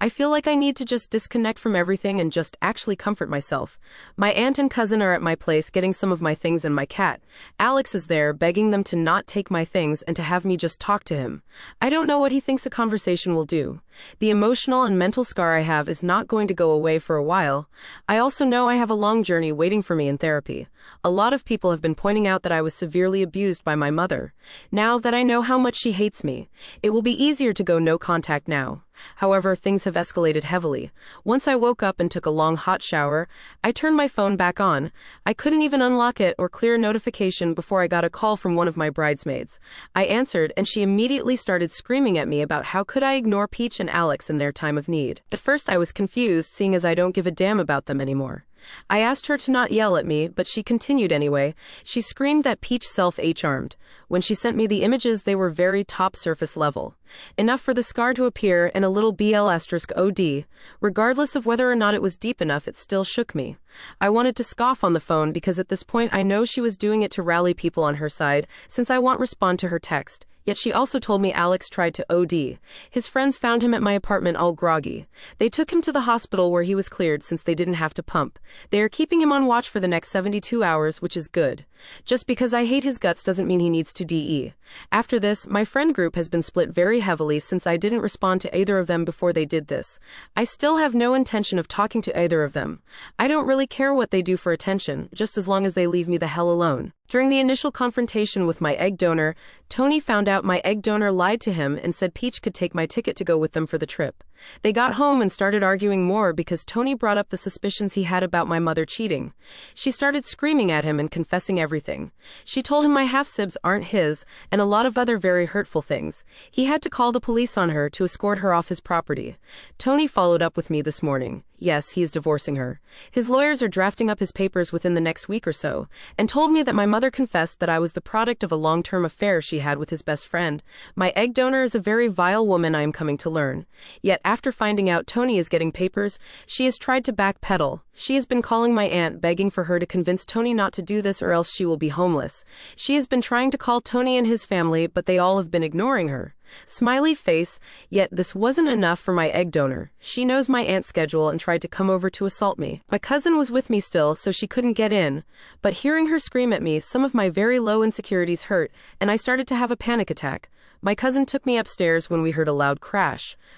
I feel like I need to just disconnect from everything and just actually comfort myself. My aunt and cousin are at my place getting some of my things and my cat. Alex is there begging them to not take my things and to have me just talk to him. I don't know what he thinks a conversation will do. The emotional and mental scar I have is not going to go away for a while. I also know I have a long journey waiting for me in therapy. A lot of people have been pointing out that I was severely abused by my mother. Now that I know how much she hates me, it will be easier to go no contact now. However, things have escalated heavily. Once I woke up and took a long hot shower, I turned my phone back on. I couldn't even unlock it or clear a notification before I got a call from one of my bridesmaids. I answered and she immediately started screaming at me about how could I ignore Peach and Alex in their time of need. At first I was confused, seeing as I don't give a damn about them anymore. I asked her to not yell at me, but she continued anyway. She screamed that Peach self-harmed. When she sent me the images, they were very top surface level. Enough for the scar to appear and a little BL*OD. Regardless of whether or not it was deep enough, it still shook me. I wanted to scoff on the phone because at this point I know she was doing it to rally people on her side, since I won't respond to her text. Yet she also told me Alex tried to OD. His friends found him at my apartment all groggy. They took him to the hospital where he was cleared since they didn't have to pump. They are keeping him on watch for the next 72 hours, which is good. Just because I hate his guts doesn't mean he needs to DE. After this, my friend group has been split very heavily since I didn't respond to either of them before they did this. I still have no intention of talking to either of them. I don't really care what they do for attention, just as long as they leave me the hell alone. During the initial confrontation with my egg donor, Tony found out my egg donor lied to him and said Peach could take my ticket to go with them for the trip. They got home and started arguing more because Tony brought up the suspicions he had about my mother cheating. She started screaming at him and confessing everything. She told him my half-sibs aren't his, and a lot of other very hurtful things. He had to call the police on her to escort her off his property. Tony followed up with me this morning. Yes, he is divorcing her. His lawyers are drafting up his papers within the next week or so, and told me that my mother confessed that I was the product of a long-term affair she had with his best friend. My egg donor is a very vile woman, I am coming to learn. Yet after finding out Tony is getting papers, she has tried to backpedal. She has been calling my aunt begging for her to convince Tony not to do this or else she will be homeless. She has been trying to call Tony and his family, but they all have been ignoring her. Smiley face, yet this wasn't enough for my egg donor. She knows my aunt's schedule and tried to come over to assault me. My cousin was with me still, so she couldn't get in. But hearing her scream at me, some of my very low insecurities hurt, and I started to have a panic attack. My cousin took me upstairs when we heard a loud crash.